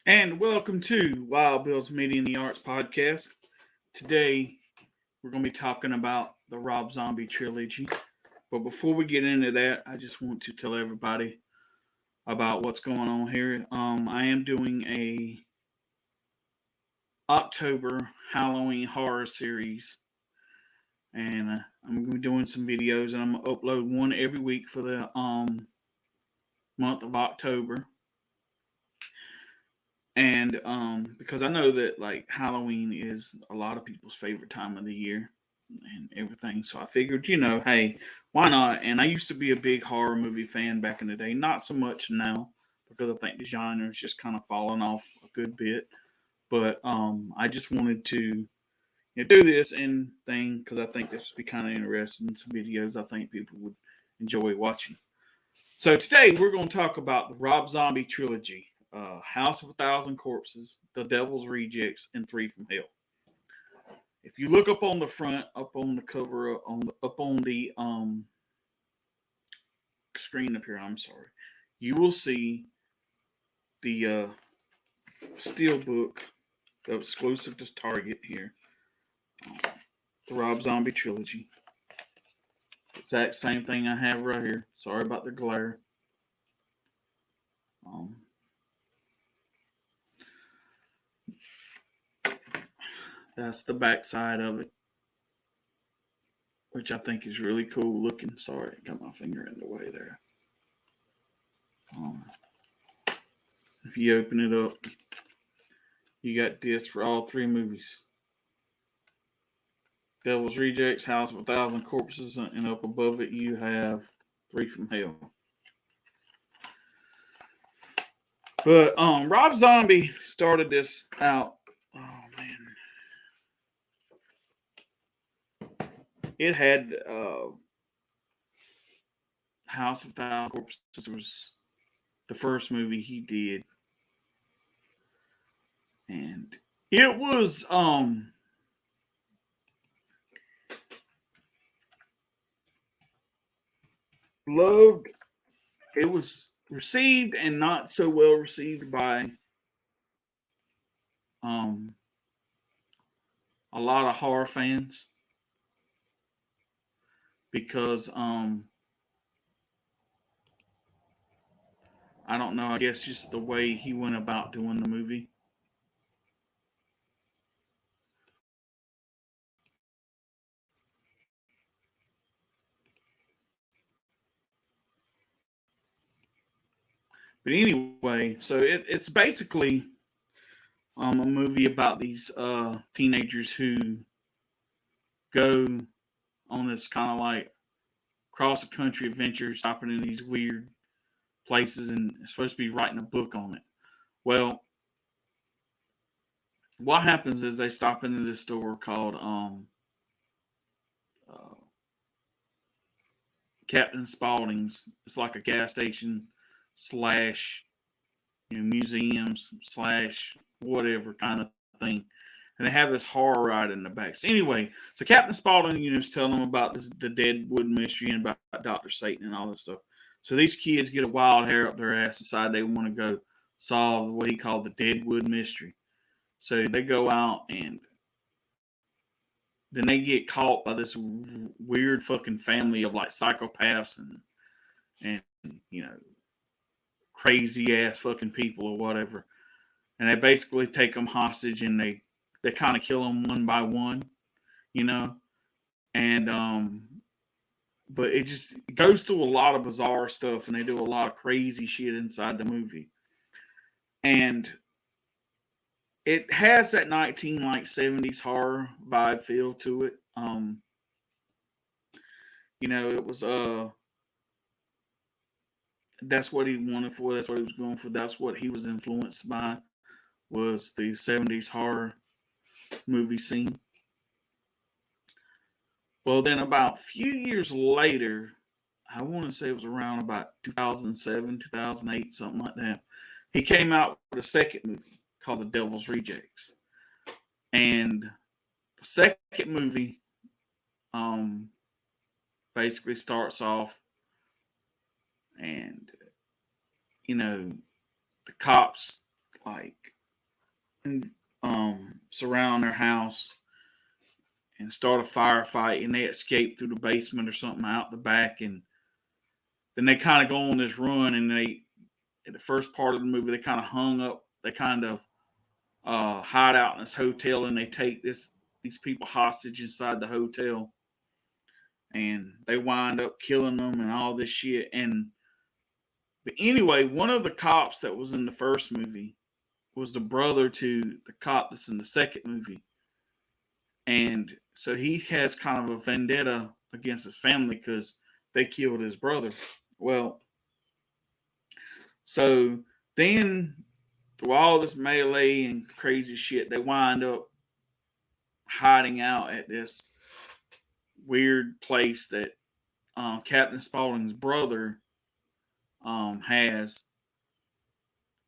And welcome to Wild Bill's Media and the Arts podcast. Today, we're going to be talking about the Rob Zombie trilogy. But before we get into that, I just want to tell everybody about what's going on here. I am doing a October Halloween horror series, and I'm going to be doing some videos, and I'm going to upload one every week for the month of October. And because I know that like Halloween is a lot of people's favorite time of the year and everything, so I figured, hey, why not? And I used to be a big horror movie fan back in the day, not so much now because I think the genre is just kind of fallen off a good bit. But I just wanted to do this and thing because I think this would be kind of interesting. Some videos I think people would enjoy watching. So today we're going to talk about the Rob Zombie trilogy: House of a Thousand Corpses, The Devil's Rejects, and Three from Hell. If you look up on the front, up on the cover, up on the screen up here, I'm sorry, you will see the steel book, exclusive to Target here, the Rob Zombie trilogy. Exact same thing I have right here. Sorry about the glare. Um, that's the back side of it, which I think is really cool looking. Sorry, got my finger in the way there. Um, if you open it up, you got this for all three movies: Devil's Rejects, House of a Thousand Corpses, and up above it you have Three from Hell. But Rob Zombie started this out. Oh man, it had House of a Thousand Corpses was the first movie he did, and it was loved. It was received and not so well received by um a lot of horror fans because I don't know, I guess just the way he went about doing the movie. But anyway, so it's basically a movie about these teenagers who go on this kind of like cross country adventure, stopping in these weird places, and it's supposed to be writing a book on it. Well, what happens is they stop into this store called uh, Captain Spaulding's. It's like a gas station slash museums slash whatever kind of thing. And they have this horror ride in the back. So anyway, so Captain Spaulding, is telling them about the Deadwood mystery and about Dr. Satan and all this stuff. So these kids get a wild hair up their ass, decide they want to go solve what he called the Deadwood mystery. So they go out and then they get caught by this weird fucking family of like psychopaths and crazy ass fucking people or whatever. And they basically take them hostage and they kind of kill them one by one, you know. And but it goes through a lot of bizarre stuff, and they do a lot of crazy shit inside the movie. And it has that 1970s horror vibe feel to it. It was that's what he wanted for. That's what he was going for. That's what he was influenced by, was the 70s horror movie scene. Well, then about a few years later, I want to say it was around about 2007, 2008, something like that, he came out with a second movie called The Devil's Rejects. And the second movie um, basically starts off, and, the cops like and, surround their house and start a firefight, and they escape through the basement or something out the back, and then they kind of go on this run, and they in the first part of the movie they kind of hung up, they kind of hide out in this hotel, and they take these people hostage inside the hotel, and they wind up killing them and all this shit. And but anyway, one of the cops that was in the first movie was the brother to the cop that's in the second movie, and so he has kind of a vendetta against his family because they killed his brother. Well, so then through all this melee and crazy shit, they wind up hiding out at this weird place that Captain Spaulding's brother has,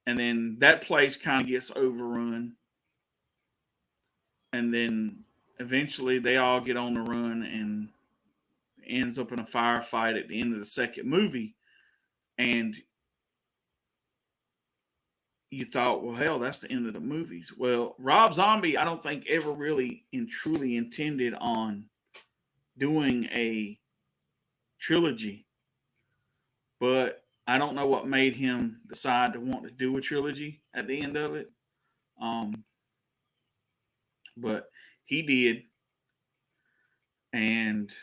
and then that place kind of gets overrun, and then eventually they all get on the run and ends up in a firefight at the end of the second movie. And you thought, well, hell, that's the end of the movies. Well, Rob Zombie, I don't think ever really and truly intended on doing a trilogy, but I don't know what made him decide to want to do a trilogy at the end of it. Um, but he did, and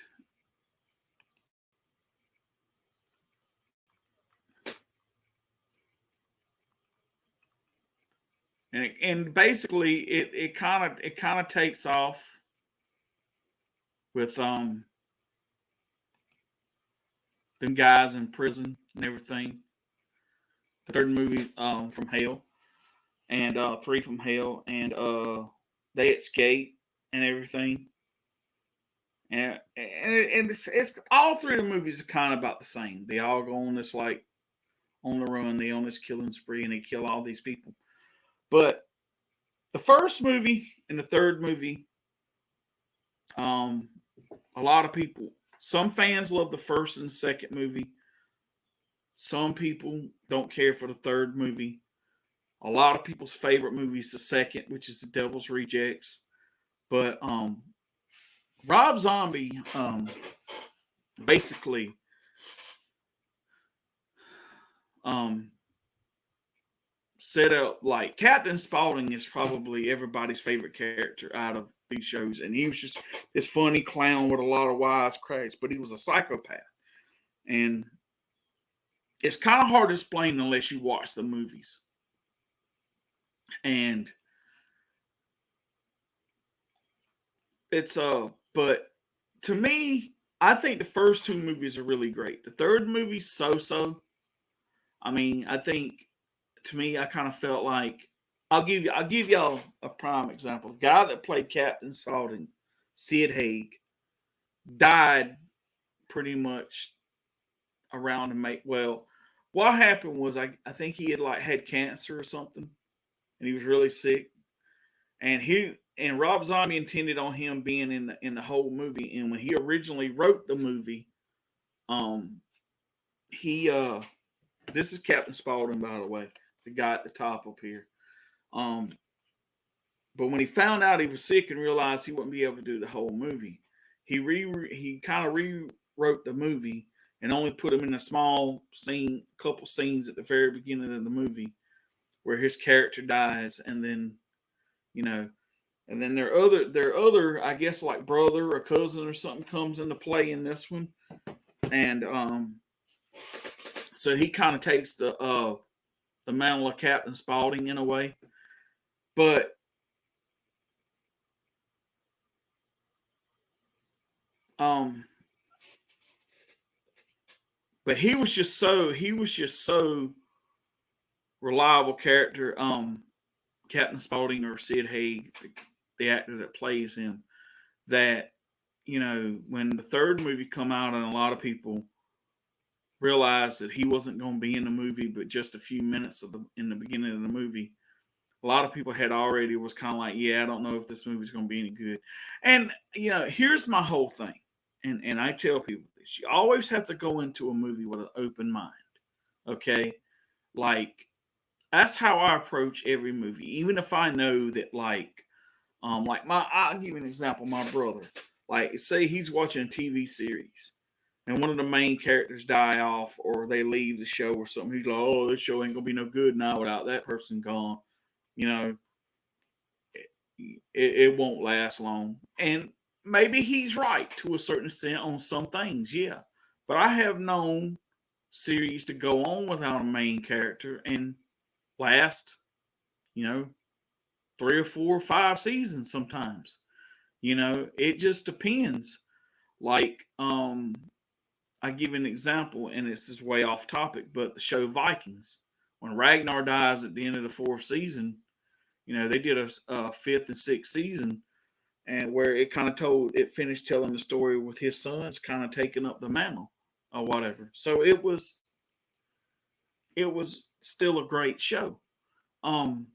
and basically it kind of takes off with them guys in prison and everything. The third movie from hell, and three from hell, and they escape and everything. And it's all three of the movies are kind of about the same. They all go on this like on the run, they on this killing spree, and they kill all these people. But the first movie and the third movie, um, a lot of people, some fans love the first and second movie. Some people don't care for the third movie. A lot of people's favorite movie is the second, which is The Devil's Rejects. But Rob Zombie basically um, set up like Captain Spaulding is probably everybody's favorite character out of these shows, and he was just this funny clown with a lot of wisecracks, but he was a psychopath, and it's kind of hard to explain unless you watch the movies. And it's but to me, I think the first two movies are really great. The third movie, so. I mean, I think to me, I kind of felt like I'll give y'all a prime example. The guy that played Captain Spaulding, Sid Haig, died pretty much around the make. Well, what happened was I think he had like had cancer or something, and he was really sick. And Rob Zombie intended on him being in the whole movie. And when he originally wrote the movie, um, he this is Captain Spaulding, by the way, the guy at the top up here. Um, but when he found out he was sick and realized he wouldn't be able to do the whole movie, he kind of rewrote the movie and only put him in a small scene, couple scenes at the very beginning of the movie where his character dies, and then you know, and then their other I guess like brother or cousin or something comes into play in this one, and so he kind of takes the mantle of Captain Spaulding in a way, but um, but he was just so reliable character. Captain Spaulding or Sid Haig, the actor that plays him, that when the third movie come out and a lot of people realized that he wasn't going to be in the movie, but just a few minutes in the beginning of the movie, a lot of people had already was kind of like, yeah, I don't know if this movie's going to be any good. And here's my whole thing, and I tell people this: you always have to go into a movie with an open mind. Okay, like that's how I approach every movie. Even if I know that I'll give you an example. My brother, like, say he's watching a TV series, and one of the main characters die off, or they leave the show or something. He's like, "Oh, this show ain't gonna be no good now without that person gone." You know, it won't last long. And maybe he's right to a certain extent on some things, yeah. But I have known series to go on without a main character and last, you know, 3 or 4 or 5 seasons sometimes. It just depends. Like, I give an example, and this is way off topic, but the show Vikings, when Ragnar dies at the end of the fourth season, they did a fifth and sixth season, and where it finished telling the story with his sons kind of taking up the mantle or whatever. So it was still a great show. Um,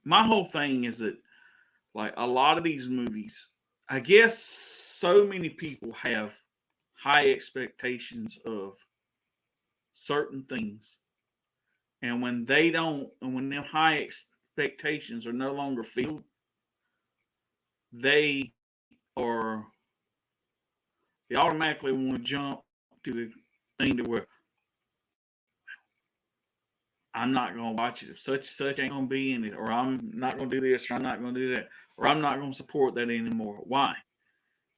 my whole thing is that, like, a lot of these movies, I guess so many people have high expectations of certain things, and when they don't, and when them high expectations are no longer filled, they are they automatically want to jump to the thing to where I'm not gonna watch it if such and such ain't gonna be in it, or I'm not gonna do this, or I'm not gonna do that, or I'm not gonna support that anymore. Why?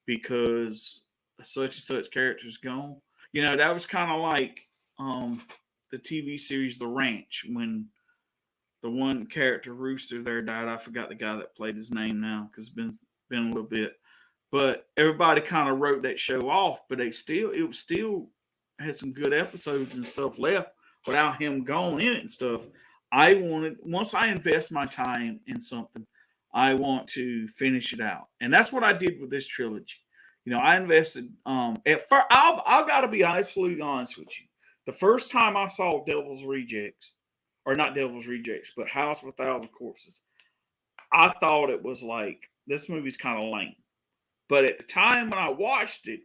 Because such and such character's gone. That was kind of like the TV series The Ranch, when the one character Rooster there died. I forgot the guy that played his name now because it's been a little bit. But everybody kind of wrote that show off, but it was still had some good episodes and stuff left without him going in it and stuff. Once I invest my time in something, I want to finish it out, and that's what I did with this trilogy. I invested. At first, I've got to be absolutely honest with you. The first time I saw Devil's Rejects, or not Devil's Rejects, but House of a Thousand Corpses, I thought it was like, this movie's kind of lame. But at the time when I watched it,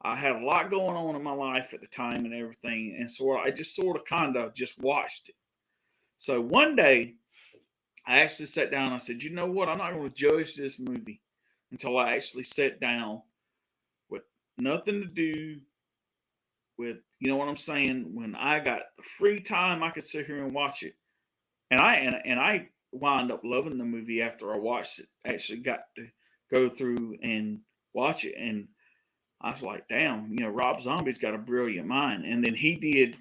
I had a lot going on in my life at the time and everything, and so I just sort of kind of just watched it. So one day, I actually sat down and I said, "You know what? I'm not going to judge this movie until I actually sat down with nothing to do with, you know what I'm saying, when I got the free time, I could sit here and watch it." And I wound up loving the movie after I watched it. Actually got to go through and watch it, and I was like, damn, Rob Zombie's got a brilliant mind. And then he did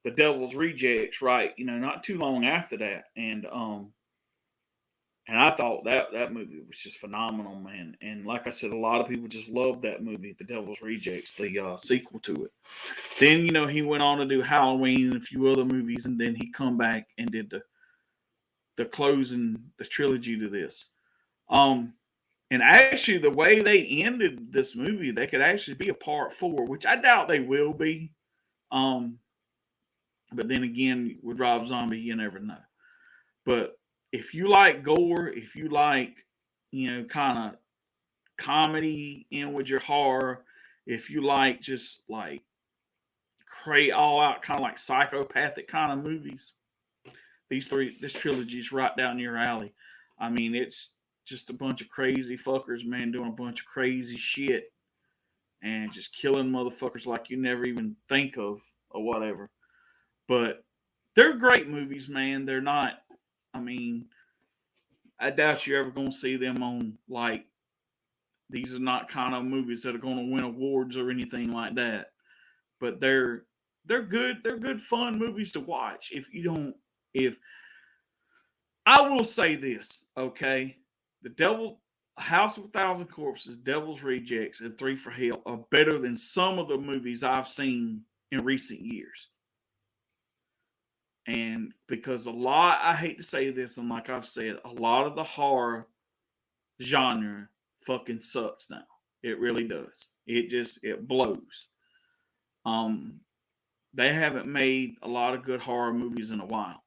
The Devil's Rejects, right? Not too long after that, and I thought that movie was just phenomenal, man. And like I said, a lot of people just love that movie, The Devil's Rejects, the sequel to it. Then he went on to do Halloween and a few other movies, and then he come back and did the closing, the trilogy to this. Um, and actually, the way they ended this movie, they could actually be a part four, which I doubt they will be. Um, but then again, with Rob Zombie, you never know. But if you like gore, if you like, kind of comedy in with your horror, if you like just like all out kind of like psychopathic kind of movies, this trilogy is right down your alley. I mean, it's just a bunch of crazy fuckers, man, doing a bunch of crazy shit and just killing motherfuckers like you never even think of or whatever. But they're great movies, man. They're not. I mean, I doubt you're ever gonna see them on, like, these are not kind of movies that are gonna win awards or anything like that. But they're good. They're good fun movies to watch. If I will say this, okay, the Devil House of a Thousand Corpses, Devil's Rejects, and Three for Hell are better than some of the movies I've seen in recent years. And because I hate to say this, and like I've said, a lot of the horror genre fucking sucks now. It really does. It blows. Um, they haven't made a lot of good horror movies in a while.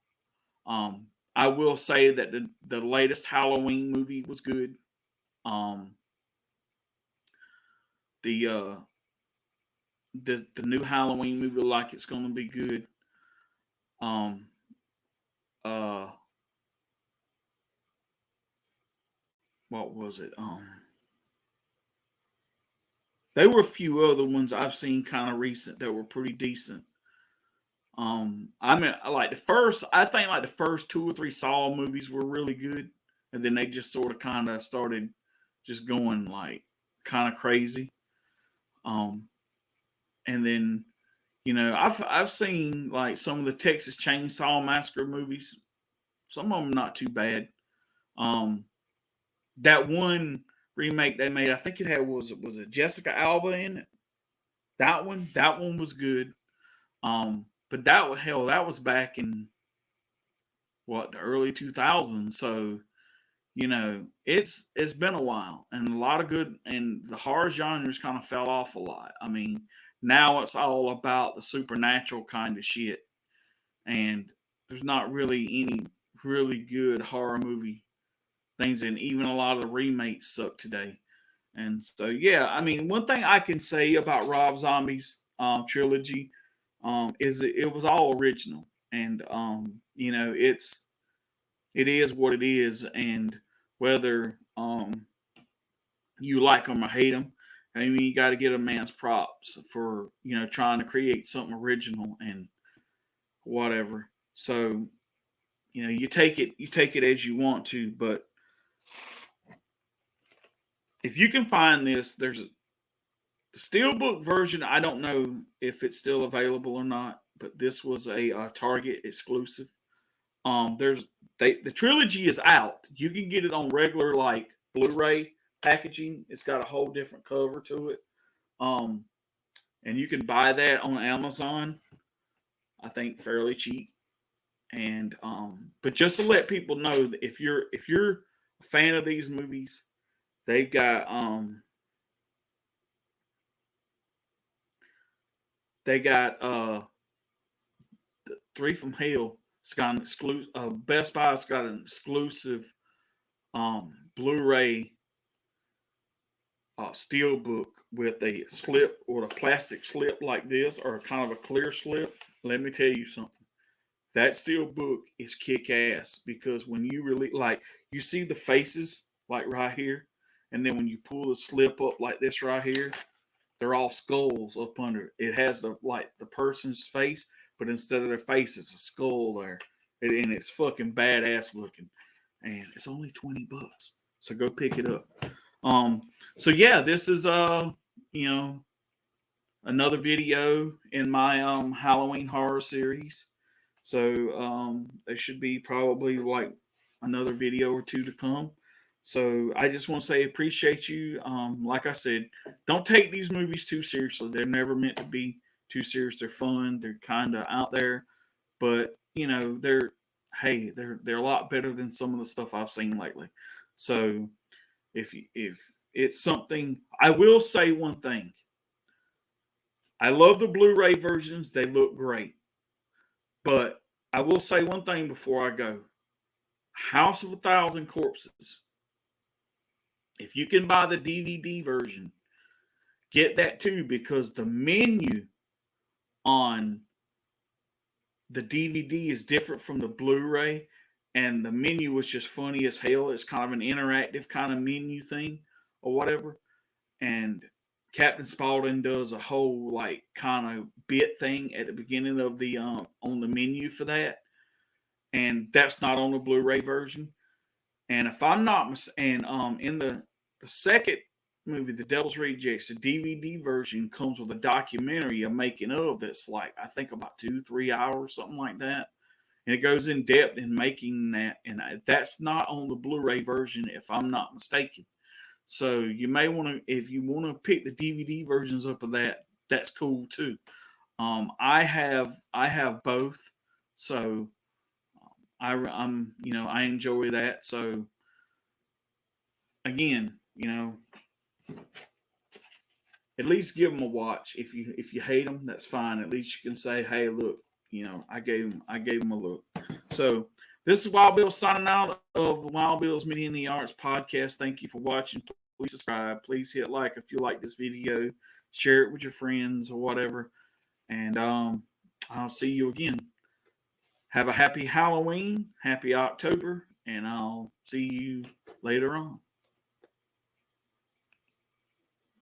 I will say that the latest Halloween movie was good. Um, the the new Halloween movie like it's going to be good. Um, uh, what was it? There were a few other ones I've seen kind of recent that were pretty decent. I mean, like the first, I think like the first two or three Saw movies were really good, and then they just sort of kind of started just going like kind of crazy. Um, and then I've seen like some of the Texas Chainsaw Massacre movies. Some of them not too bad. Um, that one remake they made, I think it had was it Jessica Alba in it? That one was good. But that was back in what the early 2000s. So it's been a while, and a lot of good, and the horror genres kind of fell off a lot. I mean, now it's all about the supernatural kind of shit, and there's not really any really good horror movie things, and even a lot of the remakes suck today. And so, yeah, I mean, one thing I can say about Rob Zombie's trilogy is that it was all original, and it is what it is, and whether you like them or hate them, I mean, you got to get a man's props for trying to create something original and whatever. So you take it as you want to, but if you can find this, there's the steelbook version. I don't know if it's still available or not, but this was a Target exclusive. There's the trilogy is out. You can get it on regular like Blu-ray packaging. It's got a whole different cover to it. Um, and you can buy that on Amazon. I think fairly cheap. And but just to let people know that if you're a fan of these movies, they've got they got Three from Hell. It's got an exclusive. Best Buy's got an exclusive Blu-ray steel book with a slip or a plastic slip like this, or kind of a clear slip. Let me tell you something. That steel book is kick ass, because when you really like, you see the faces like right here, and then when you pull the slip up like this right here, they're all skulls up under it. It has the person's face, but instead of their face, it's a skull there, and it's fucking badass looking. And it's only $20, so go pick it up. Um, so yeah, this is you know another video in my Halloween horror series. So there should be probably like another video or two to come. So I just want to say appreciate you. Like I said, don't take these movies too seriously. They're never meant to be too serious. They're fun. They're kind of out there, but they're a lot better than some of the stuff I've seen lately. So if it's something, I will say one thing. I love the Blu-ray versions. They look great. But I will say one thing before I go. House of a Thousand Corpses. If you can buy the DVD version, get that too, because the menu on the DVD is different from the Blu-ray, and the menu was just funny as hell. It's kind of an interactive kind of menu thing or whatever. And Captain Spaulding does a whole like kind of bit thing at the beginning of the on the menu for that, and that's not on the Blu-ray version. And if I'm not and in the second movie, The Devil's Rejects, the DVD version comes with a documentary, a making of, that's like I think about 2-3 hours, something like that, and it goes in depth in making that, and that's not on the Blu-ray version, if I'm not mistaken. So you may want to, if you want to pick the DVD versions up of that, that's cool too. I have both, so I enjoy that. So again, at least give them a watch. If you hate them, that's fine. At least you can say, hey, look, I gave them a look. So This is Wild Bill signing out of Wild Bill's Media and the Arts podcast. Thank you for watching. Please subscribe. Please hit like if you like this video. Share it with your friends or whatever. And I'll see you again. Have a happy Halloween, happy October, and I'll see you later on.